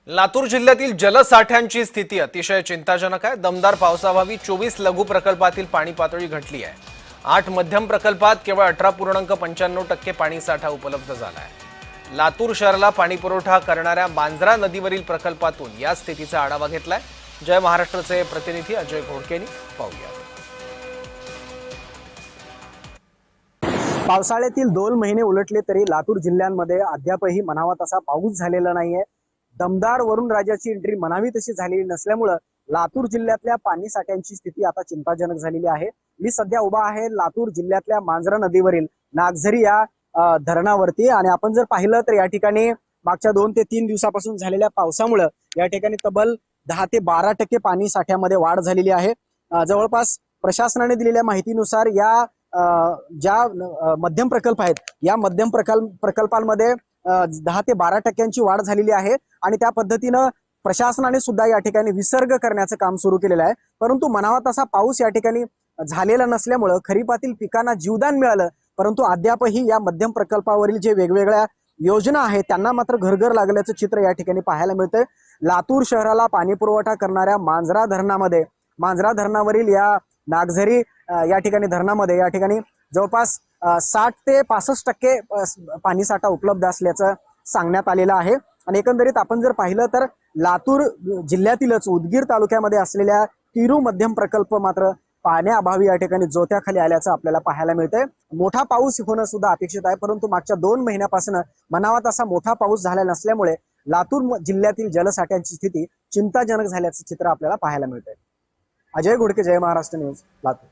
लातूर जिल्ह्यातील जलसाठ्यांची स्थिती अतिशय चिंताजनक आहे। दमदार पावसाअभावी 24 लघु प्रकल्पातील पाणी पातळी घटली आहे। 8 मध्यम प्रकल्पात केवळ 18.95% पाणी साठा उपलब्ध झाला आहे। लातूर शहराला पाणी पुरवठा करणाऱ्या मांजरा नदीवरील प्रकल्पातून या स्थितीचा आढावा घेतलाय। जय महाराष्ट्रचे प्रतिनिधी अजय घोडके यांनी पाहूया। पावसाळ्यातील 2 महिने उलटले तरी लातूर जिल्ह्यांमध्ये अद्यापही म्हणावा तसा पाऊस झालेला नाहीये। दमदार वरून राजाची एंट्री म्हणावी तशी झालेली नसल्यामुळे लातूर जिल्ह्यातल्या पाणी साठ्यांची स्थिती आता चिंताजनक झालेली आहे। मी सध्या उभा आहे लातूर जिल्ह्यातल्या मांजरा नदीवरील नागझरी या धरणावरती आणि आपण जर पाहिलं तर या ठिकाणी मागच्या 2 ते 3 दिवसापासून झालेल्या पावसामुळे या ठिकाणी तब्बल 10 ते 12% पाणी साठ्यामध्ये वाढ झालेली आहे। जवळपास प्रशासनाने दिलेल्या माहितीनुसार या ज्या मध्यम प्रकल्प आहेत या मध्यम प्रकल्पांमध्ये 10 ते 12% वाढ झालेली आहे आणि त्या पद्धतीनं प्रशासनाने सुद्धा या ठिकाणी विसर्ग करण्याचं काम सुरू केलेलं आहे। परंतु म्हणावा तसा पाऊस या ठिकाणी झालेला नसल्यामुळे खरीपातील पिकांना जीवदान मिळालं, परंतु अद्यापही या मध्यम प्रकल्पावरील जे वेगवेगळ्या योजना आहेत त्यांना मात्र घरघर लागल्याचं चित्र या ठिकाणी पाहायला मिळतंय। लातूर शहराला पाणी पुरवठा करणाऱ्या मांजरा धरणावरील या नागझरी या ठिकाणी धरणामध्ये या ठिकाणी जवळपास 60 ते 65% पाणी साठा उपलब्ध असल्याचं सांगण्यात आलेलं आहे। आणि एकंदरीत आपण जर पाहिलं तर लातूर जिल्ह्यातीलच उदगीर तालुक्यामध्ये असलेल्या तिरू मध्यम प्रकल्प मात्र पाण्याअभावी या ठिकाणी जोत्याखाली आल्याचं आपल्याला पाहायला मिळतंय। मोठा पाऊस होणं सुद्धा अपेक्षित आहे, परंतु मागच्या 2 महिन्यापासून म्हणावा तसा मोठा पाऊस झाला नसल्यामुळे लातूर जिल्ह्यातील जलसाठ्यांची स्थिती चिंताजनक झाल्याचं चित्र आपल्याला पाहायला मिळतंय। अजय घोडके, जय महाराष्ट्र न्यूज, लातूर।